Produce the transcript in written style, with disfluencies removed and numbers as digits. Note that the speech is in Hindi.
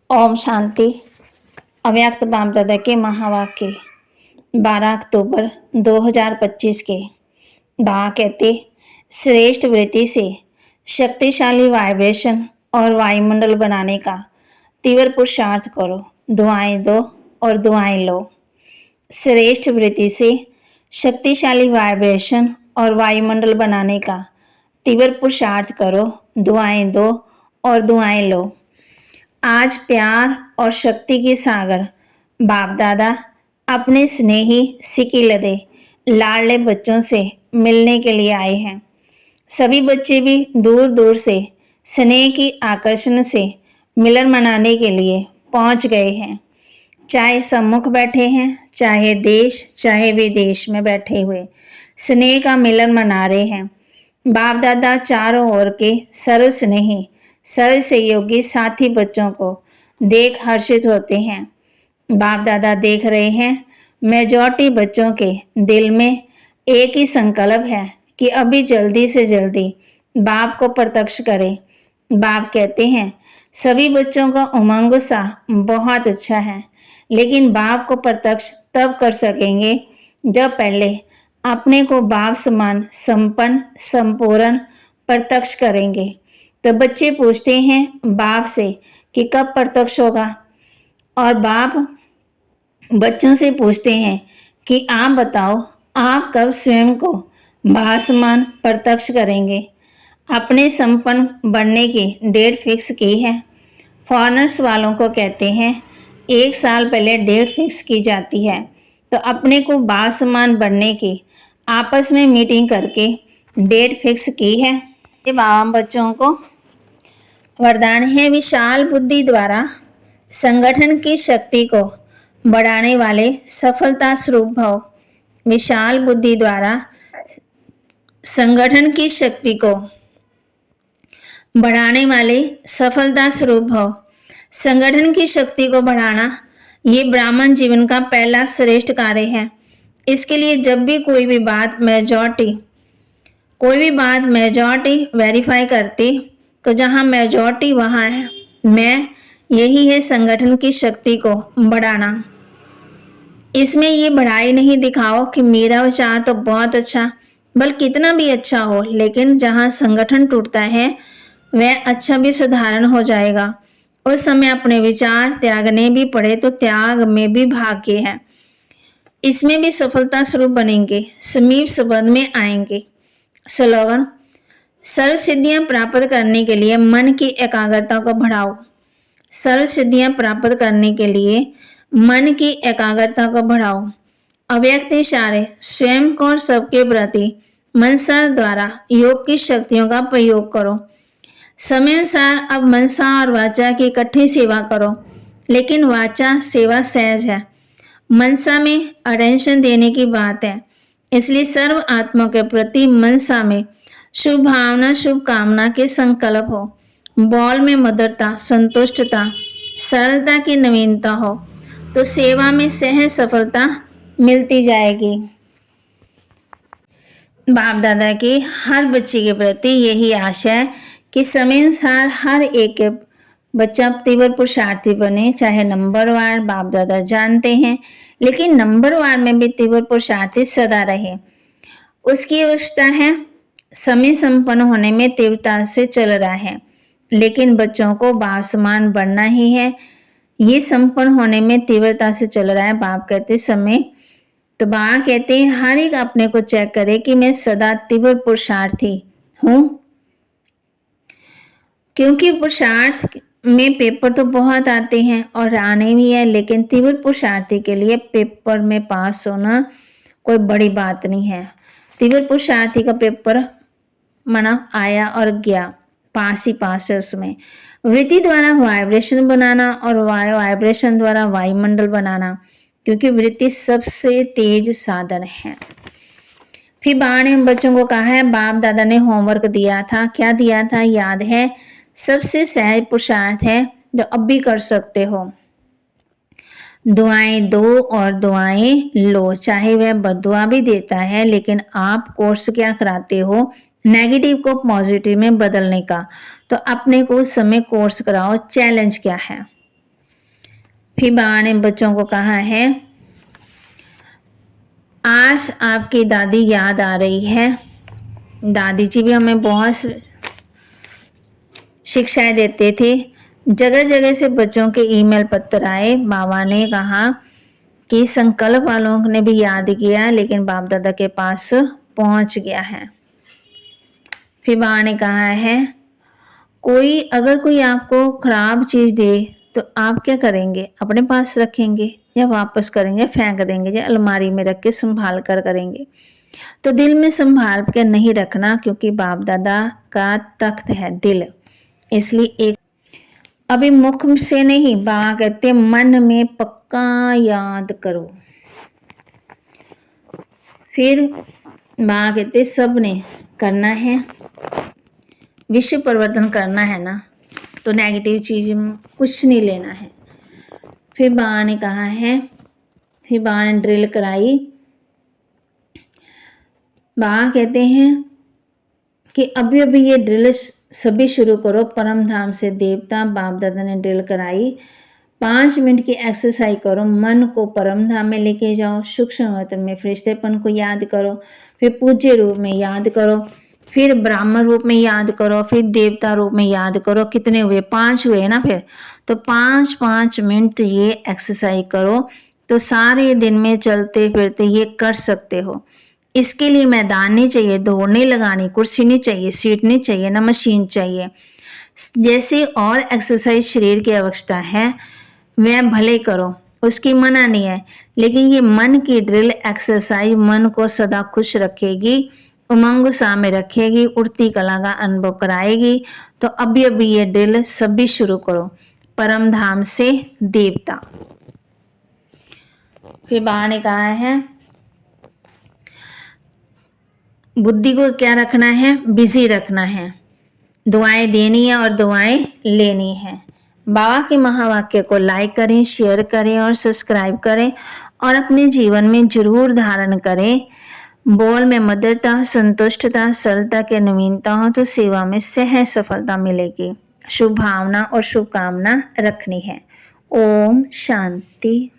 ओम शांति। अव्यक्त बाप दादा के महावाक्य 12 अक्टूबर 2025 के। बाबा कहते, श्रेष्ठ वृत्ति से शक्तिशाली वाइब्रेशन और वायुमंडल बनाने का तीव्र पुरुषार्थ करो। दुआएं दो और दुआएं लो। श्रेष्ठ वृत्ति से शक्तिशाली वाइब्रेशन और वायुमंडल बनाने का तीव्र पुरुषार्थ करो। दुआएं दो और दुआएं लो। आज प्यार और शक्ति के सागर बाप दादा अपने स्नेही सिकिलदे लाडले बच्चों से मिलने के लिए आए हैं। सभी बच्चे भी दूर दूर से स्नेह की आकर्षण से मिलन मनाने के लिए पहुंच गए हैं। चाहे सम्मुख बैठे हैं, चाहे देश चाहे विदेश में बैठे हुए स्नेह का मिलन मना रहे हैं। बाप दादा चारों ओर के सर्व स्नेही सर्व सहयोगी साथी बच्चों को देख हर्षित होते हैं। बाप दादा देख रहे हैं मेजॉरिटी बच्चों के दिल में एक ही संकल्प है कि अभी जल्दी से जल्दी बाप को प्रत्यक्ष करें। बाप कहते हैं सभी बच्चों का उमंग सा बहुत अच्छा है, लेकिन बाप को प्रत्यक्ष तब कर सकेंगे जब पहले अपने को बाप समान संपन्न संपूर्ण प्रत्यक्ष करेंगे। तो बच्चे पूछते हैं बाप से कि कब प्रत्यक्ष होगा, और बाप बच्चों से पूछते हैं कि आप बताओ आप कब स्वयं को बाप समान प्रत्यक्ष करेंगे। अपने संपन्न बनने की डेट फिक्स की है। फॉरेनर्स वालों को कहते हैं 1 साल पहले डेट फिक्स की जाती है, तो अपने को बाप समान बनने की आपस में मीटिंग करके डेट फिक्स की है। बाबा बच्चों को वरदान है, विशाल बुद्धि द्वारा संगठन की शक्ति को बढ़ाने वाले सफलता स्वरूप भव। विशाल बुद्धि द्वारा संगठन की शक्ति को बढ़ाने वाले सफलता स्वरूप भव। संगठन की शक्ति को बढ़ाना ये ब्राह्मण जीवन का पहला श्रेष्ठ कार्य है। इसके लिए जब भी कोई भी बात मेजॉरिटी वेरीफाई करती, तो जहां मेजॉरिटी वहां है मैं, यही है संगठन की शक्ति को बढ़ाना। इसमें ये बढ़ाई नहीं दिखाओ कि मेरा विचार तो बहुत अच्छा, बल्कि कितना भी अच्छा हो, लेकिन जहां संगठन टूटता है वह अच्छा भी साधारण हो जाएगा। उस समय अपने विचार त्यागने भी पड़े तो त्याग में भी भाग्य है। इसमें भी सफलता स्वरूप बनेंगे, समीप संबंध में आएंगे। स्लोगन, सर्व सिद्धियां प्राप्त करने के लिए मन की एकाग्रता को बढ़ाओ। सर्व सिद्धियां प्राप्त करने के लिए मन की एकाग्रता को बढ़ाओ। अव्यक्त इशारे स्वयं को और सबके प्रति मनसा द्वारा योग की शक्तियों का प्रयोग करो। समय अनुसार अब मनसा और वाचा की इकट्ठी सेवा करो, लेकिन वाचा सेवा सहज है, मनसा में अटेंशन देने की बात है। इसलिए सर्व आत्मा के प्रति मनसा में शुभ भावना शुभ कामना के संकल्प हो। बॉल में मधुरता संतुष्टता सरलता की नवीनता हो, तो सेवा में सहज सफलता मिलती जाएगी। बाप दादा की हर बच्चे के प्रति यही आशा है कि समय अनुसार हर एक बच्चा तीव्र पुरुषार्थी बने। चाहे नंबरवार बाप दादा जानते हैं, लेकिन नंबरवार में भी तीव्र पुरुषार्थी सदा रहे। उसकी अवस्था है समय संपन्न होने में तीव्रता से चल रहा है, लेकिन बच्चों को बाप समान बनना ही है। ये संपन्न होने में तीव्रता से चल रहा है। बाप कहते समय, तो बाबा कहते हैं हर एक अपने को चेक करे कि मैं सदा तीव्र पुरुषार्थी हूं, क्योंकि पुरुषार्थ में पेपर तो बहुत आते हैं और आने भी है, लेकिन तीव्र पुरुषार्थी के लिए पेपर में पास होना कोई बड़ी बात नहीं है। तीव्र पुरुषार्थी का पेपर मना आया और गया, पास ही पास है। उसमें वृत्ति द्वारा वाइब्रेशन बनाना और वाइब्रेशन द्वारा वायुमंडल बनाना, क्योंकि वृत्ति सबसे तेज साधन है। फिर बाबा ने बच्चों को कहा है, बाप दादा ने होमवर्क दिया था, क्या दिया था याद है? सबसे सहज पुरुषार्थ है जो अब भी कर सकते हो। दुआएं दो और दुआएं लो। चाहे वह बद्दुआ भी देता है, लेकिन आप कोर्स क्या कराते हो? नेगेटिव को पॉजिटिव में बदलने का। तो अपने को उस समय कोर्स कराओ। चैलेंज क्या है? फिर बाबा ने बच्चों को कहा है, आज आपकी दादी याद आ रही है। दादी जी भी हमें बहुत शिक्षाएं देते थे। जगह जगह से बच्चों के ईमेल पत्र आए। बाबा ने कहा कि संकल्प वालों ने भी याद किया, लेकिन बाप दादा के पास पहुंच गया है। फिर बाबा ने कहा है, अगर कोई आपको खराब चीज दे तो आप क्या करेंगे? अपने पास रखेंगे या वापस करेंगे, फेंक देंगे, या अलमारी में रख के संभाल कर करेंगे? तो दिल में संभाल के नहीं रखना, क्योंकि बाप दादा का तख्त है दिल। इसलिए अभी मुख से नहीं, बाबा कहते मन में पक्का याद करो। फिर बाबा कहते सबने करना है, विश्व परिवर्तन करना है ना, तो नेगेटिव चीज कुछ नहीं लेना है। फिर बाबा ने कहा है, फिर बाबा ने ड्रिल कराई। बाबा कहते हैं कि अभी अभी ये ड्रिल सभी शुरू करो। परम धाम से देवता बाप दादा ने ड्रिल कराई। 5 मिनट की एक्सरसाइज करो, मन को परम धाम में लेके जाओ। सूक्ष्म वतन में फरिश्तेपन को याद करो, फिर पूज्य रूप में याद करो, फिर ब्राह्मण रूप में याद करो, फिर देवता रूप में याद करो। कितने हुए? 5 हुए ना। फिर तो 5-5 मिनट ये एक्सरसाइज करो, तो सारे दिन में चलते फिरते ये कर सकते हो। इसके लिए मैदान नहीं चाहिए, दौड़ नहीं लगानी, कुर्सी नहीं चाहिए, सीट नहीं चाहिए, ना मशीन चाहिए। जैसे और एक्सरसाइज शरीर की आवश्यकता है वह भले करो, उसकी मना नहीं है, लेकिन ये मन की ड्रिल एक्सरसाइज मन को सदा खुश रखेगी, उमंग उत्साह में रखेगी, उड़ती कला का अनुभव कराएगी। तो अभी अभी ये ड्रिल सभी शुरू करो। परम धाम से देवता। फिर बाबा ने कहा है, बुद्धि को क्या रखना है? बिजी रखना है। दुआएं देनी है और दुआएं लेनी है। बाबा के महावाक्य को लाइक करें, शेयर करें और सब्सक्राइब करें, और अपने जीवन में जरूर धारण करें। बोल में मधुरता, संतुष्टता, सरलता के नवीनता हो तो सेवा में सहज सफलता मिलेगी। शुभ भावना और शुभकामना रखनी है। ओम शांति।